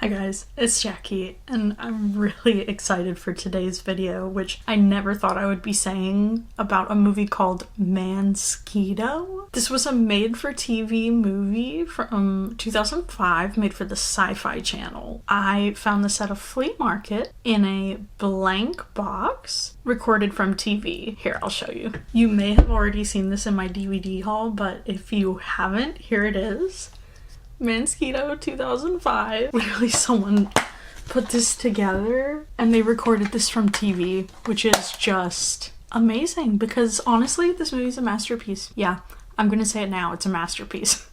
Hi guys, it's Jackie, and I'm really excited for today's video, which I never thought I would be saying about a movie called Mansquito. This was a made-for-TV movie from 2005, made for the Sci-Fi Channel. I found this at a flea market in a blank box, recorded from TV. Here, I'll show you. You may have already seen this in my DVD haul, but if you haven't, here it is. Mansquito 2005. Literally someone put this together and they recorded this from TV, which is just amazing because honestly this movie's a masterpiece. Yeah, I'm gonna say it now, it's a masterpiece.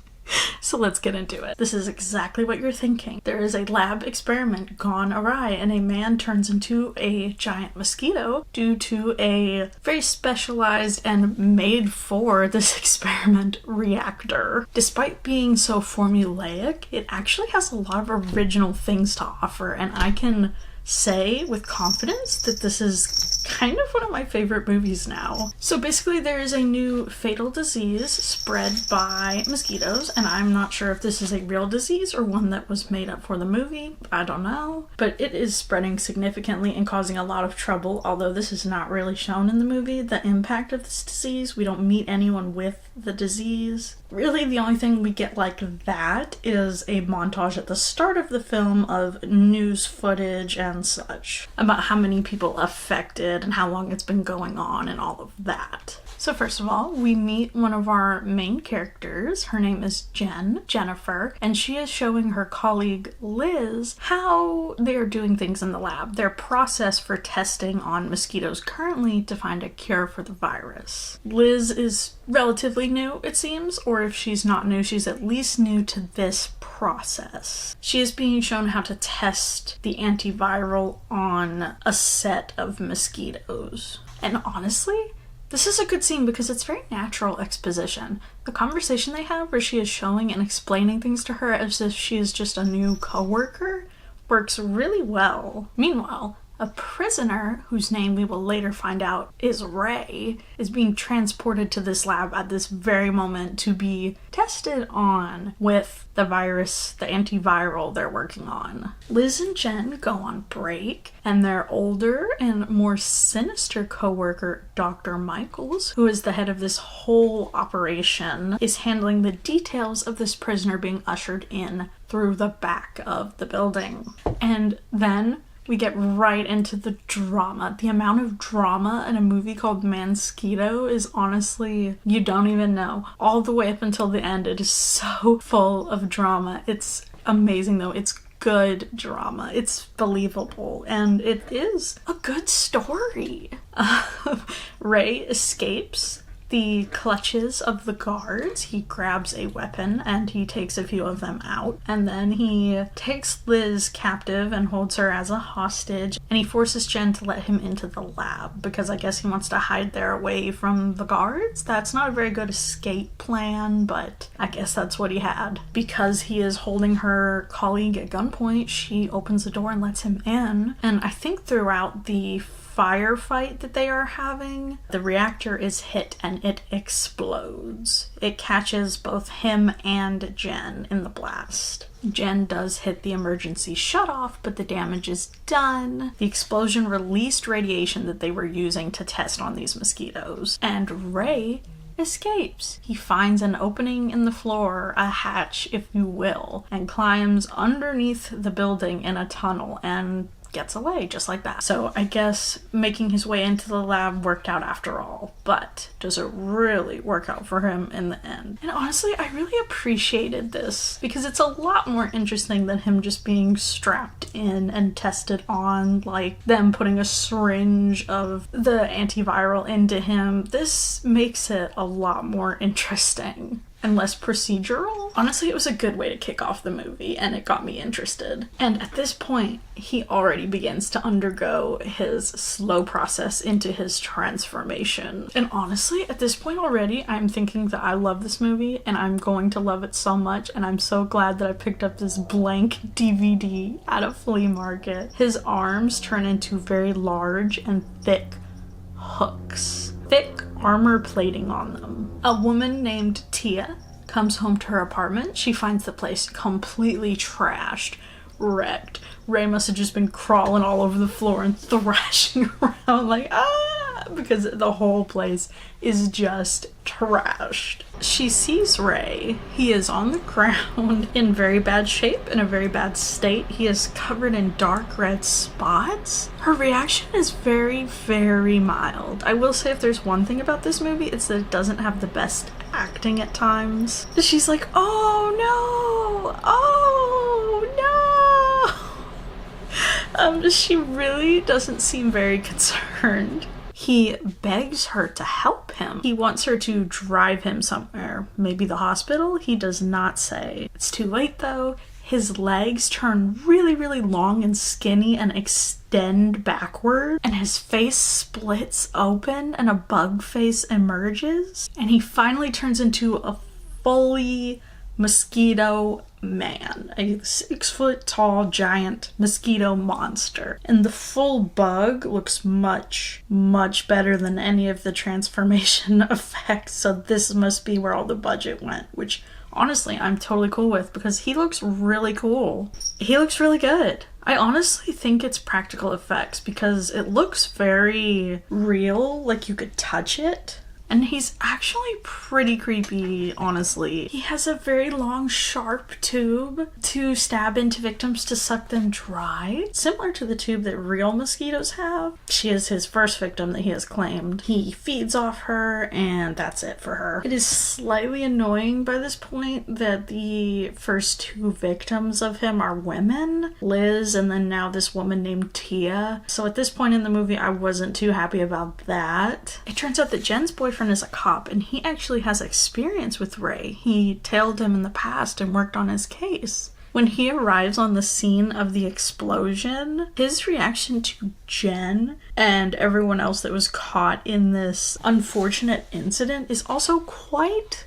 So let's get into it. This is exactly what you're thinking. There is a lab experiment gone awry and a man turns into a giant mosquito due to a very specialized and made for this experiment reactor. Despite being so formulaic, it actually has a lot of original things to offer, and I can say with confidence that this is kind of one of my favorite movies now. So basically there is a new fatal disease spread by mosquitoes, and I'm not sure if this is a real disease or one that was made up for the movie. I don't know. But it is spreading significantly and causing a lot of trouble, although this is not really shown in the movie, the impact of this disease. We don't meet anyone with the disease. Really, the only thing we get like that is a montage at the start of the film of news footage and such about how many people affected and how long it's been going on and all of that. So first of all, we meet one of our main characters. Her name is Jennifer, and she is showing her colleague Liz how they are doing things in the lab, their process for testing on mosquitoes currently to find a cure for the virus. Liz is relatively new, it seems, or if she's not new, she's at least new to this process. She is being shown how to test the antiviral on a set of mosquitoes. And honestly, this is a good scene because it's very natural exposition. The conversation they have where she is showing and explaining things to her as if she is just a new coworker works really well. Meanwhile, a prisoner, whose name we will later find out is Ray, is being transported to this lab at this very moment to be tested on with the virus, the antiviral they're working on. Liz and Jen go on break, and their older and more sinister coworker, Dr. Michaels, who is the head of this whole operation, is handling the details of this prisoner being ushered in through the back of the building. And then we get right into the drama. The amount of drama in a movie called Mansquito is honestly, you don't even know. All the way up until the end, it is so full of drama. It's amazing though. It's good drama. It's believable, and it is a good story. Ray escapes the clutches of the guards. He grabs a weapon and he takes a few of them out, and then he takes Liz captive and holds her as a hostage, and he forces Jen to let him into the lab because I guess he wants to hide there away from the guards. That's not a very good escape plan, but I guess that's what he had. Because he is holding her colleague at gunpoint, she opens the door and lets him in, and I think throughout the firefight that they are having, the reactor is hit and it explodes. It catches both him and Jen in the blast. Jen does hit the emergency shutoff, but the damage is done. The explosion released radiation that they were using to test on these mosquitoes, and Ray escapes. He finds an opening in the floor, a hatch if you will, and climbs underneath the building in a tunnel and gets away just like that. So I guess making his way into the lab worked out after all, but does it really work out for him in the end? And honestly, I really appreciated this because it's a lot more interesting than him just being strapped in and tested on, like them putting a syringe of the antiviral into him. This makes it a lot more interesting and less procedural. Honestly, it was a good way to kick off the movie, and it got me interested. And at this point, he already begins to undergo his slow process into his transformation. And honestly, at this point already, I'm thinking that I love this movie, and I'm going to love it so much, and I'm so glad that I picked up this blank DVD at a flea market. His arms turn into very large and thick hooks. Thick armor plating on them. A woman named Tia comes home to her apartment. She finds the place completely trashed, wrecked. Ray must have just been crawling all over the floor and thrashing around like, ah, because the whole place is just trashed. She sees Ray. He is on the ground in very bad shape, in a very bad state. He is covered in dark red spots. Her reaction is very, very mild. I will say if there's one thing about this movie, it's that it doesn't have the best acting at times. She's like, oh no, oh no. She really doesn't seem very concerned. He begs her to help him. He wants her to drive him somewhere, maybe the hospital. He does not say. It's too late though. His legs turn really, really long and skinny and extend backward, and his face splits open and a bug face emerges, and he finally turns into a fully mosquito man, a 6-foot tall giant mosquito monster. And the full bug looks much, much better than any of the transformation effects, so this must be where all the budget went, which honestly I'm totally cool with because he looks really cool. He looks really good. I honestly think it's practical effects because it looks very real, like you could touch it. And he's actually pretty creepy, honestly. He has a very long, sharp tube to stab into victims to suck them dry, similar to the tube that real mosquitoes have. She is his first victim that he has claimed. He feeds off her, and that's it for her. It is slightly annoying by this point that the first 2 victims of him are women, Liz and then now this woman named Tia. So at this point in the movie, I wasn't too happy about that. It turns out that Jen's boyfriend is a cop, and he actually has experience with Ray. He tailed him in the past and worked on his case. When he arrives on the scene of the explosion, his reaction to Jen and everyone else that was caught in this unfortunate incident is also quite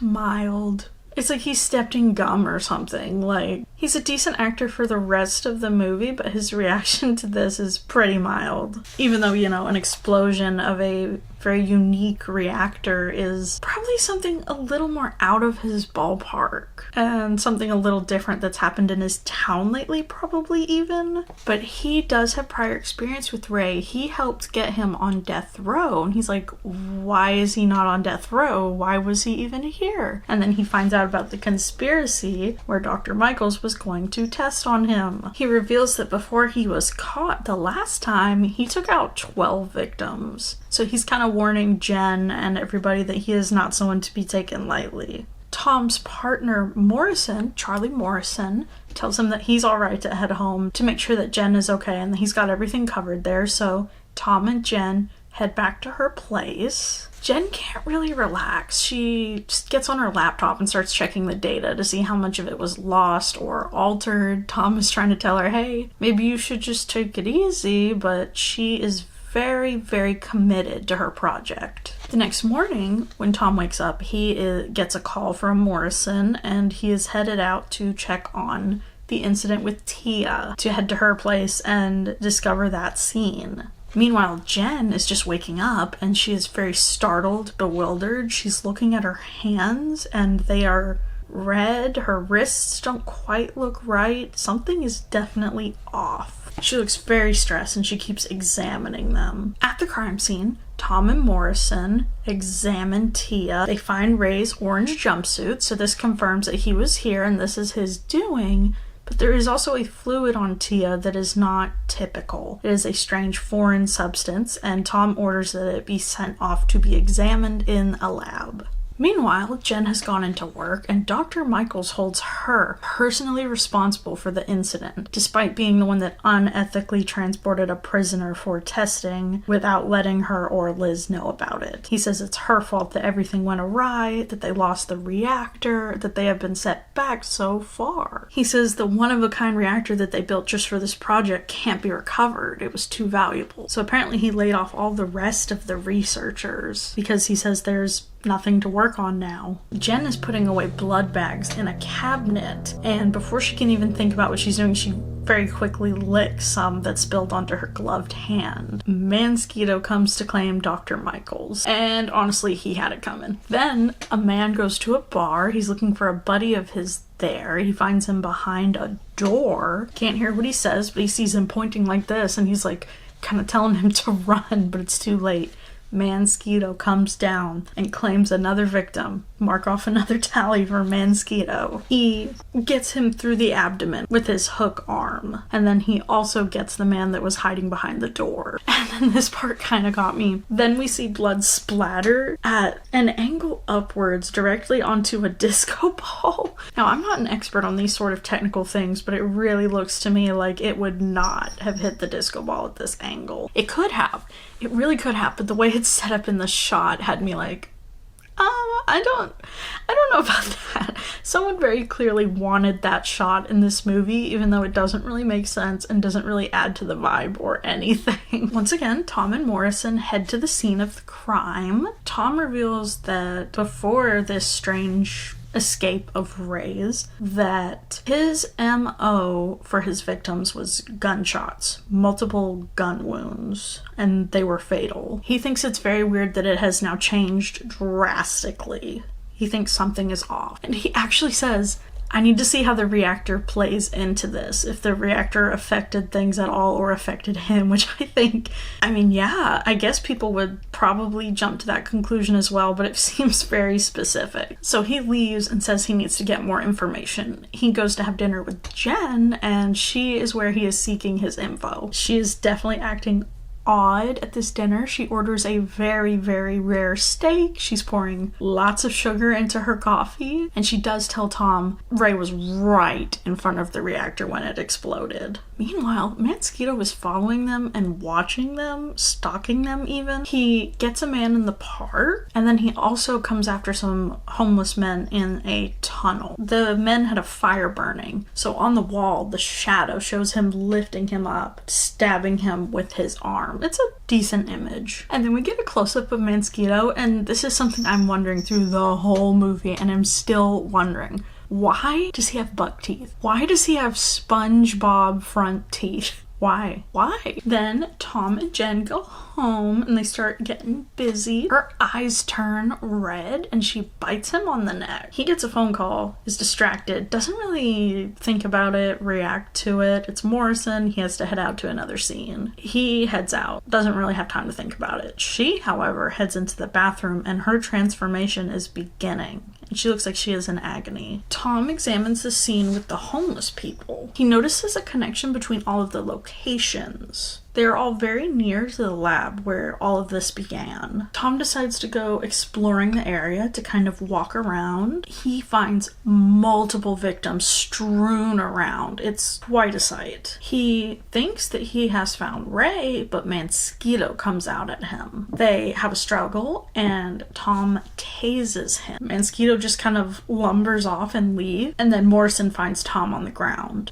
mild. It's like he stepped in gum or something. Like, he's a decent actor for the rest of the movie, but his reaction to this is pretty mild. Even though, you know, an explosion of a very unique reactor is probably something a little more out of his ballpark and something a little different that's happened in his town lately, probably even. But he does have prior experience with Ray. He helped get him on death row, and he's like, why is he not on death row? Why was he even here? And then he finds out about the conspiracy where Dr. Michaels was going to test on him. He reveals that before he was caught the last time, he took out 12 victims. So he's kind of warning Jen and everybody that he is not someone to be taken lightly. Tom's partner, Morrison, Charlie Morrison, tells him that he's alright to head home to make sure that Jen is okay and that he's got everything covered there. So Tom and Jen head back to her place. Jen can't really relax. She just gets on her laptop and starts checking the data to see how much of it was lost or altered. Tom is trying to tell her, hey, maybe you should just take it easy, but she is very, very committed to her project. The next morning, when Tom wakes up, he gets a call from Morrison, and he is headed out to check on the incident with Tia, to head to her place and discover that scene. Meanwhile, Jen is just waking up, and she is very startled, bewildered. She's looking at her hands, and they are red. Her wrists don't quite look right. Something is definitely off. She looks very stressed and she keeps examining them. At the crime scene, Tom and Morrison examine Tia. They find Ray's orange jumpsuit, so this confirms that he was here and this is his doing. But there is also a fluid on Tia that is not typical. It is a strange foreign substance, and Tom orders that it be sent off to be examined in a lab. Meanwhile, Jen has gone into work, and Dr. Michaels holds her personally responsible for the incident, despite being the one that unethically transported a prisoner for testing without letting her or Liz know about it. He says it's her fault that everything went awry, that they lost the reactor, that they have been set back so far. He says the one-of-a-kind reactor that they built just for this project can't be recovered. It was too valuable. So apparently he laid off all the rest of the researchers because he says there's nothing to work on now. Jen is putting away blood bags in a cabinet, and before she can even think about what she's doing, she very quickly licks some that spilled onto her gloved hand. Mansquito comes to claim Dr. Michaels, and honestly, he had it coming. Then a man goes to a bar. He's looking for a buddy of his there. He finds him behind a door. Can't hear what he says, but he sees him pointing like this, and he's like kind of telling him to run, but it's too late. Mansquito comes down and claims another victim. Mark off another tally for Mansquito. He gets him through the abdomen with his hook arm, and then he also gets the man that was hiding behind the door. And then this part kind of got me. Then we see blood splatter at an angle upwards directly onto a disco ball. Now, I'm not an expert on these sort of technical things, but it really looks to me like it would not have hit the disco ball at this angle. It could have. It really could have, but the way it's set up in the shot had me like, I don't know about that. Someone very clearly wanted that shot in this movie, even though it doesn't really make sense and doesn't really add to the vibe or anything. Once again, Tom and Morrison head to the scene of the crime. Tom reveals that before this strange escape of Ray's, that his MO for his victims was gunshots, multiple gun wounds, and they were fatal. He thinks it's very weird that it has now changed drastically. He thinks something is off. And he actually says, I need to see how the reactor plays into this, if the reactor affected things at all or affected him, which I think, I mean, yeah, I guess people would probably jump to that conclusion as well, but it seems very specific. So he leaves and says he needs to get more information. He goes to have dinner with Jen, and she is where he is seeking his info. She is definitely acting odd at this dinner. She orders a very, very rare steak. She's pouring lots of sugar into her coffee, and she does tell Tom Ray was right in front of the reactor when it exploded. Meanwhile, Mansquito was following them and watching them, stalking them even. He gets a man in the park, and then he also comes after some homeless men in a tunnel. The men had a fire burning, so on the wall, the shadow shows him lifting him up, stabbing him with his arm. It's a decent image. And then we get a close-up of Mansquito, and this is something I'm wondering through the whole movie, and I'm still wondering. Why does he have buck teeth? Why does he have SpongeBob front teeth? Why? Then Tom and Jen go home and they start getting busy. Her eyes turn red and she bites him on the neck. He gets a phone call, is distracted, doesn't really think about it, react to it. It's Morrison. He has to head out to another scene. He heads out, doesn't really have time to think about it. She, however, heads into the bathroom and her transformation is beginning. And she looks like she is in agony. Tom examines the scene with the homeless people. He notices a connection between all of the locations. They are all very near to the lab where all of this began. Tom decides to go exploring the area to kind of walk around. He finds multiple victims strewn around. It's quite a sight. He thinks that he has found Ray, but Mansquito comes out at him. They have a struggle and Tom tases him. Mansquito just kind of lumbers off and leaves, and then Morrison finds Tom on the ground.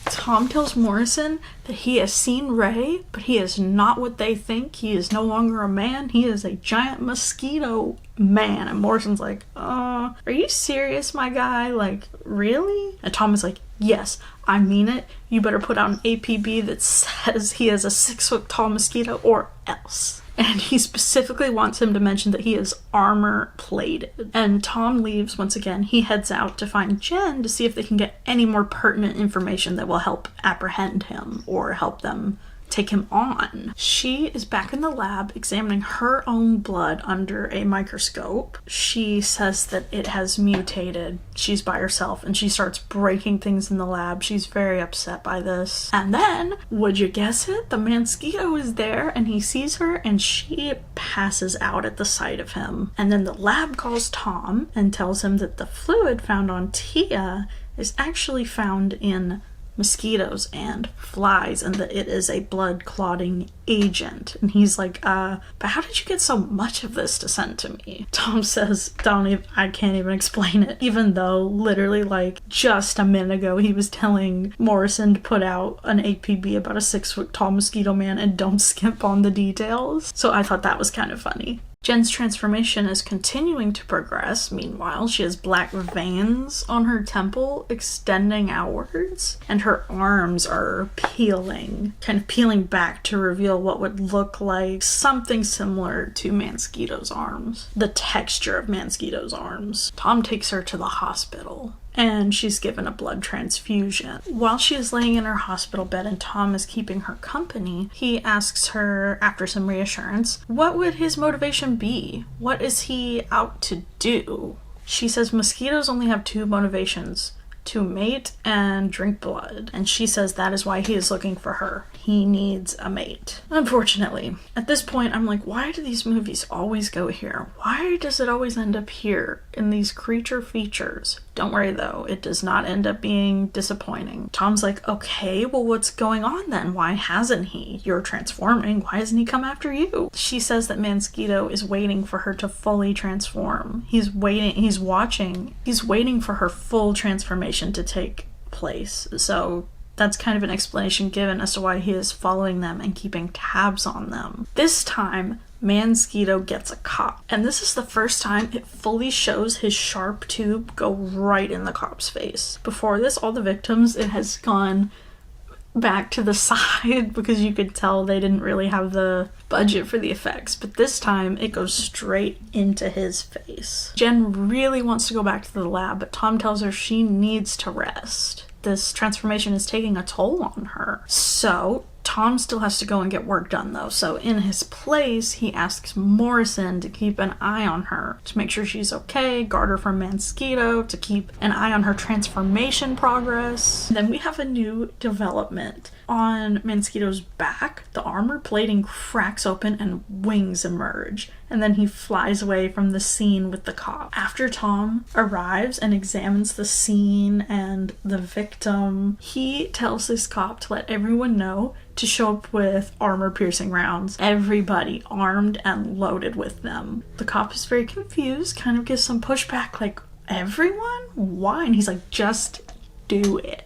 Tom tells Morrison that he has seen Ray, but he is not what they think. He is no longer a man. He is a giant mosquito man. And Morrison's like, are you serious, my guy? Like, really? And Tom is like, yes, I mean it. You better put out an APB that says he is a 6-foot-tall mosquito or else. And he specifically wants him to mention that he is armor plated. And Tom leaves once again. He heads out to find Jen to see if they can get any more pertinent information that will help apprehend him or help them take him on. She is back in the lab examining her own blood under a microscope. She says that it has mutated. She's by herself and she starts breaking things in the lab. She's very upset by this. And then, would you guess it? The Mansquito is there and he sees her and she passes out at the sight of him. And then the lab calls Tom and tells him that the fluid found on Tia is actually found in mosquitoes and flies and that it is a blood clotting agent. And he's like, but how did you get so much of this to send to me? Tom says, I can't even explain it, even though literally like just a minute ago he was telling Morrison to put out an APB about a 6-foot-tall mosquito man and don't skimp on the details. So I thought that was kind of funny. Jen's transformation is continuing to progress. Meanwhile, she has black veins on her temple extending outwards, and her arms are peeling, kind of peeling back to reveal what would look like something similar to Mansquito's arms. The texture of Mansquito's arms. Tom takes her to the hospital. and she's given a blood transfusion. While she is laying in her hospital bed and Tom is keeping her company, he asks her, after some reassurance, what would his motivation be? What is he out to do? She says mosquitoes only have two motivations: to mate and drink blood. And she says that is why he is looking for her. He needs a mate. Unfortunately, at this point, I'm like, why do these movies always go here? Why does it always end up here in these creature features? Don't worry though, it does not end up being disappointing. Tom's like, okay, well what's going on then? Why hasn't he? You're transforming. Why hasn't he come after you? She says that Mansquito is waiting for her to fully transform. He's waiting for her full transformation to take place. So that's kind of an explanation given as to why he is following them and keeping tabs on them. This time, Mansquito gets a cop. And this is the first time it fully shows his sharp tube go right in the cop's face. Before this, all the victims, it has gone back to the side because you could tell they didn't really have the budget for the effects. But this time, it goes straight into his face. Jen really wants to go back to the lab, but Tom tells her she needs to rest. This transformation is taking a toll on her. So Tom still has to go and get work done though. So in his place, he asks Morrison to keep an eye on her, to make sure she's okay, guard her from Mansquito, to keep an eye on her transformation progress. Then we have a new development. On Mansquito's back, the armor plating cracks open and wings emerge, and then he flies away from the scene with the cop. After Tom arrives and examines the scene and the victim, he tells this cop to let everyone know to show up with armor-piercing rounds. Everybody armed and loaded with them. The cop is very confused, kind of gives some pushback like, everyone? Why? And he's like, just do it.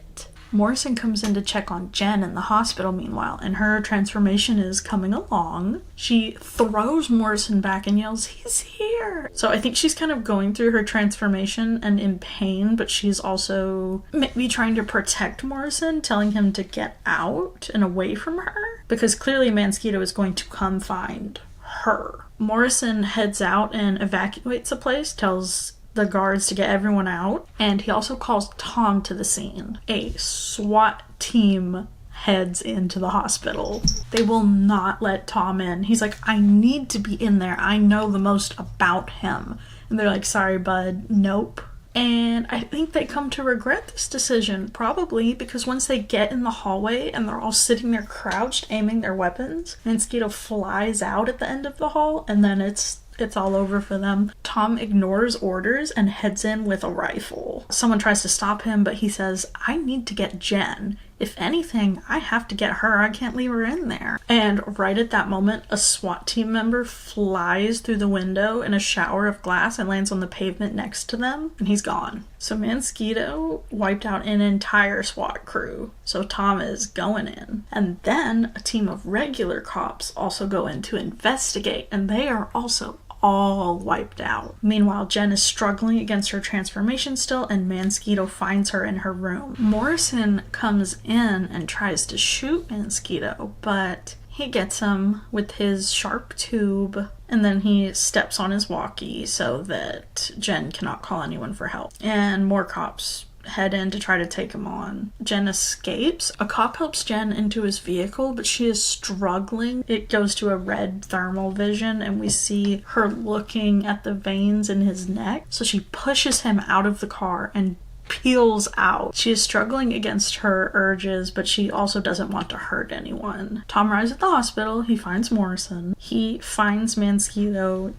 Morrison comes in to check on Jen in the hospital meanwhile, and her transformation is coming along. She throws Morrison back and yells, he's here! So I think she's kind of going through her transformation and in pain, but she's also maybe trying to protect Morrison, telling him to get out and away from her, because clearly Mansquito is going to come find her. Morrison heads out and evacuates the place, tells the guards to get everyone out, and he also calls Tom to the scene. A SWAT team heads into the hospital. They will not let Tom in. He's like, I need to be in there. I know the most about him. And they're like, sorry, bud, nope. And I think they come to regret this decision, probably because once they get in the hallway and they're all sitting there crouched, aiming their weapons, Mosquito flies out at the end of the hall, and then it's all over for them. Tom ignores orders and heads in with a rifle. Someone tries to stop him, but he says, I need to get Jen. If anything, I have to get her. I can't leave her in there. And right at that moment, a SWAT team member flies through the window in a shower of glass and lands on the pavement next to them, and he's gone. So Mansquito wiped out an entire SWAT crew. So Tom is going in. And then a team of regular cops also go in to investigate, and they are also all wiped out. Meanwhile, Jen is struggling against her transformation still, and Mansquito finds her in her room. Morrison comes in and tries to shoot Mansquito, but he gets him with his sharp tube, and then he steps on his walkie so that Jen cannot call anyone for help. And more cops head in to try to take him on. Jen escapes. A cop helps Jen into his vehicle, but she is struggling. It goes to a red thermal vision, and we see her looking at the veins in his neck. So she pushes him out of the car and peels out. She is struggling against her urges, but she also doesn't want to hurt anyone. Tom arrives at the hospital. He finds Morrison. He finds Mansquito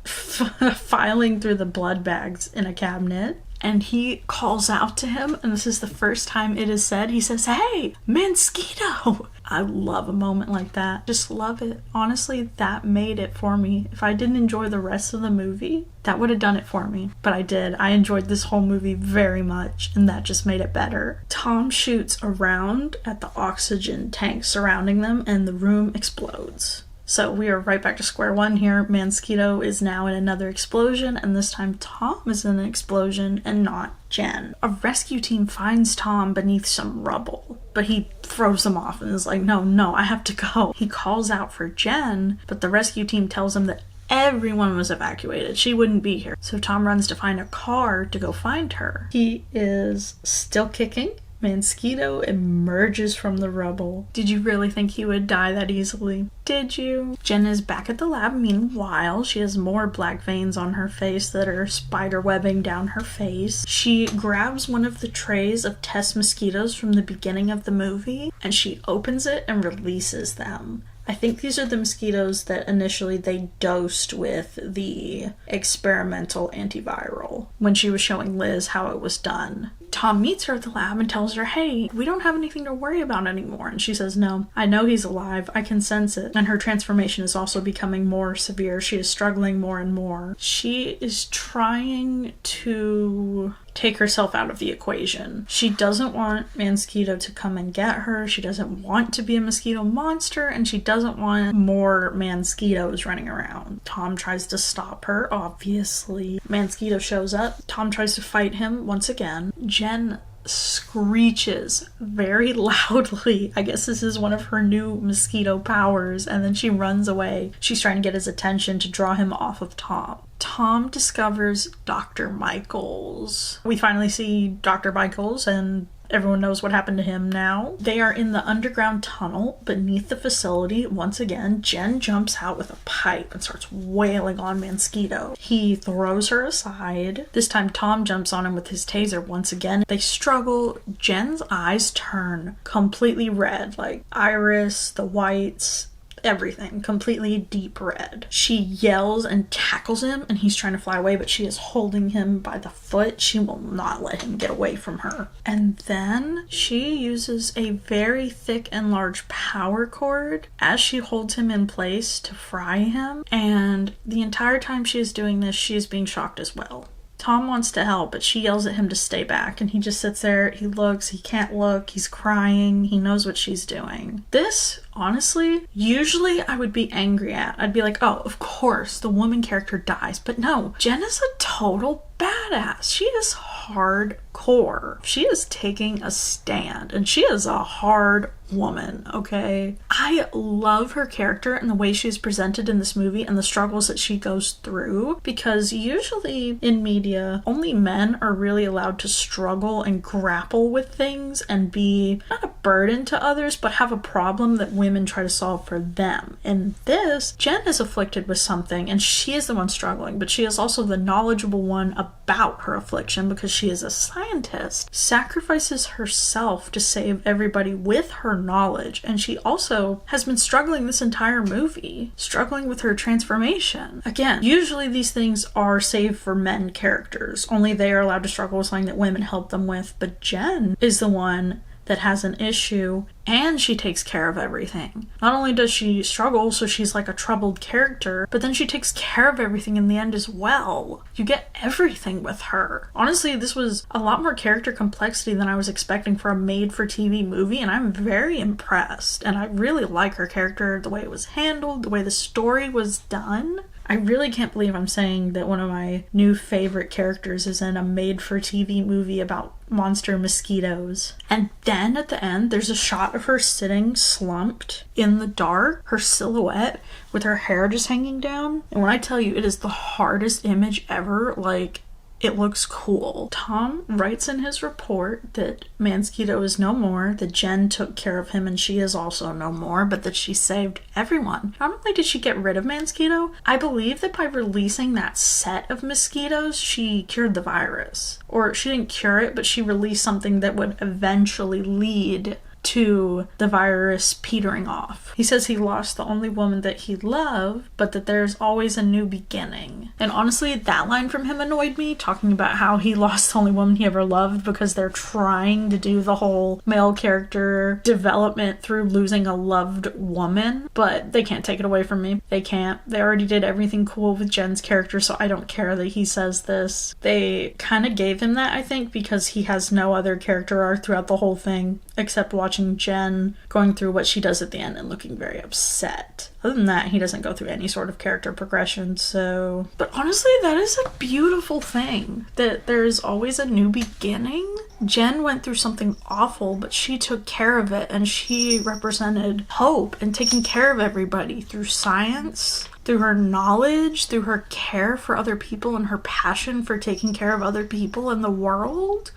filing through the blood bags in a cabinet. And he calls out to him, and this is the first time it is said. He says, hey, Mansquito! I love a moment like that. Just love it. Honestly, that made it for me. If I didn't enjoy the rest of the movie, that would have done it for me. But I did. I enjoyed this whole movie very much, and that just made it better. Tom shoots around at the oxygen tank surrounding them, and the room explodes. So we are right back to square one here. Mansquito is now in another explosion, and this time Tom is in an explosion and not Jen. A rescue team finds Tom beneath some rubble, but he throws them off and is like, no, I have to go. He calls out for Jen, but the rescue team tells him that everyone was evacuated. She wouldn't be here. So Tom runs to find a car to go find her. He is still kicking. Mansquito emerges from the rubble. Did you really think he would die that easily? Did you? Jen is back at the lab. Meanwhile, she has more black veins on her face that are spider webbing down her face. She grabs one of the trays of test mosquitoes from the beginning of the movie, and she opens it and releases them. I think these are the mosquitoes that initially they dosed with the experimental antiviral when she was showing Liz how it was done. Tom meets her at the lab and tells her, hey, we don't have anything to worry about anymore. And she says, no, I know he's alive. I can sense it. And her transformation is also becoming more severe. She is struggling more and more. She is trying to take herself out of the equation. She doesn't want Mansquito to come and get her. She doesn't want to be a mosquito monster, and she doesn't want more Mansquitos running around. Tom tries to stop her, obviously. Mansquito shows up. Tom tries to fight him once again. Jen screeches very loudly. I guess this is one of her new mosquito powers, and then she runs away. She's trying to get his attention to draw him off of Tom. Tom discovers Dr. Michaels. We finally see Dr. Michaels, and everyone knows what happened to him now. They are in the underground tunnel beneath the facility. Once again, Jen jumps out with a pipe and starts wailing on Mansquito. He throws her aside. This time Tom jumps on him with his taser once again. They struggle. Jen's eyes turn completely red, like iris, the whites, everything completely deep red. She yells and tackles him, and he's trying to fly away, but she is holding him by the foot. She will not let him get away from her. And then she uses a very thick and large power cord as she holds him in place to fry him, and the entire time she is doing this, she is being shocked as well. Tom wants to help, but she yells at him to stay back, and he just sits there. He looks, he can't look, he's crying, he knows what she's doing. This, honestly, usually I would be angry at. I'd be like, oh, of course, the woman character dies. But no, Jen is a total badass. She is hardcore. She is taking a stand, and she is a hard woman, okay? I love her character and the way she's presented in this movie and the struggles that she goes through, because usually in media, only men are really allowed to struggle and grapple with things and be not a burden to others, but have a problem that women try to solve for them. In this, Jen is afflicted with something, and she is the one struggling, but she is also the knowledgeable one about her affliction because she is a scientist, sacrifices herself to save everybody with her knowledge, and she also has been struggling this entire movie, struggling with her transformation. Again, usually these things are saved for men characters. Only they are allowed to struggle with something that women help them with, but Jen is the one that has an issue, and she takes care of everything. Not only does she struggle, so she's like a troubled character, but then she takes care of everything in the end as well. You get everything with her. Honestly, this was a lot more character complexity than I was expecting for a made-for-TV movie, and I'm very impressed. And I really like her character, the way it was handled, the way the story was done. I really can't believe I'm saying that one of my new favorite characters is in a made-for-TV movie about monster mosquitoes. And then at the end, there's a shot of her sitting slumped in the dark, her silhouette with her hair just hanging down. And when I tell you it is the hardest image ever, like, it looks cool. Tom writes in his report that Mansquito is no more, that Jen took care of him and she is also no more, but that she saved everyone. Not only did she get rid of Mansquito, I believe that by releasing that set of mosquitoes, she cured the virus. Or she didn't cure it, but she released something that would eventually lead to the virus petering off. He says he lost the only woman that he loved, but that there's always a new beginning. And honestly, that line from him annoyed me, talking about how he lost the only woman he ever loved because they're trying to do the whole male character development through losing a loved woman, but they can't take it away from me. They can't. They already did everything cool with Jen's character, so I don't care that he says this. They kind of gave him that, I think, because he has no other character arc throughout the whole thing, except watching Jen going through what she does at the end and looking very upset. Other than that, he doesn't go through any sort of character progression, so... But honestly, that is a beautiful thing, that there's always a new beginning. Jen went through something awful, but she took care of it, and she represented hope and taking care of everybody through science, through her knowledge, through her care for other people, and her passion for taking care of other people in the world.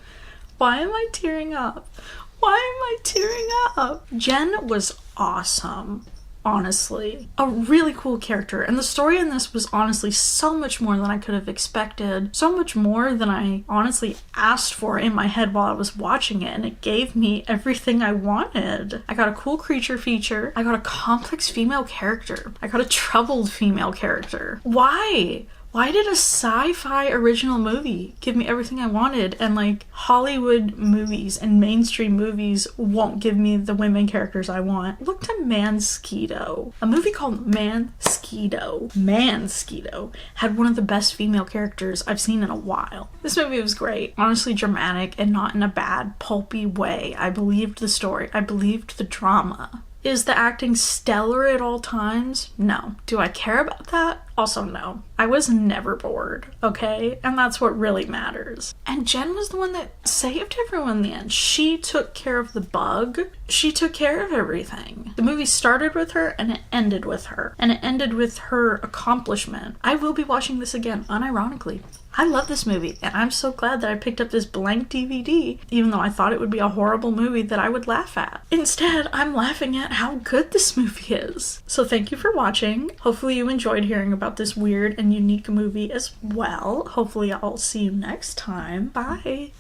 Why am I tearing up? Why am I tearing up? Jen was awesome. Honestly, a really cool character, and the story in this was honestly so much more than I could have expected, so much more than I honestly asked for in my head while I was watching it, and it gave me everything I wanted. I got a cool creature feature, I got a complex female character, I got a troubled female character. Why? Why did a sci-fi original movie give me everything I wanted, and like Hollywood movies and mainstream movies won't give me the women characters I want? Look to Mansquito. A movie called Mansquito had one of the best female characters I've seen in a while. This movie was great. Honestly dramatic and not in a bad, pulpy way. I believed the story. I believed the drama. Is the acting stellar at all times? No. Do I care about that? Also no. I was never bored, okay? And that's what really matters. And Jen was the one that saved everyone in the end. She took care of the bug. She took care of everything. The movie started with her and it ended with her. And it ended with her accomplishment. I will be watching this again, unironically. I love this movie, and I'm so glad that I picked up this blank DVD, even though I thought it would be a horrible movie that I would laugh at. Instead, I'm laughing at how good this movie is. So thank you for watching. Hopefully you enjoyed hearing about this weird and unique movie as well. Hopefully I'll see you next time. Bye!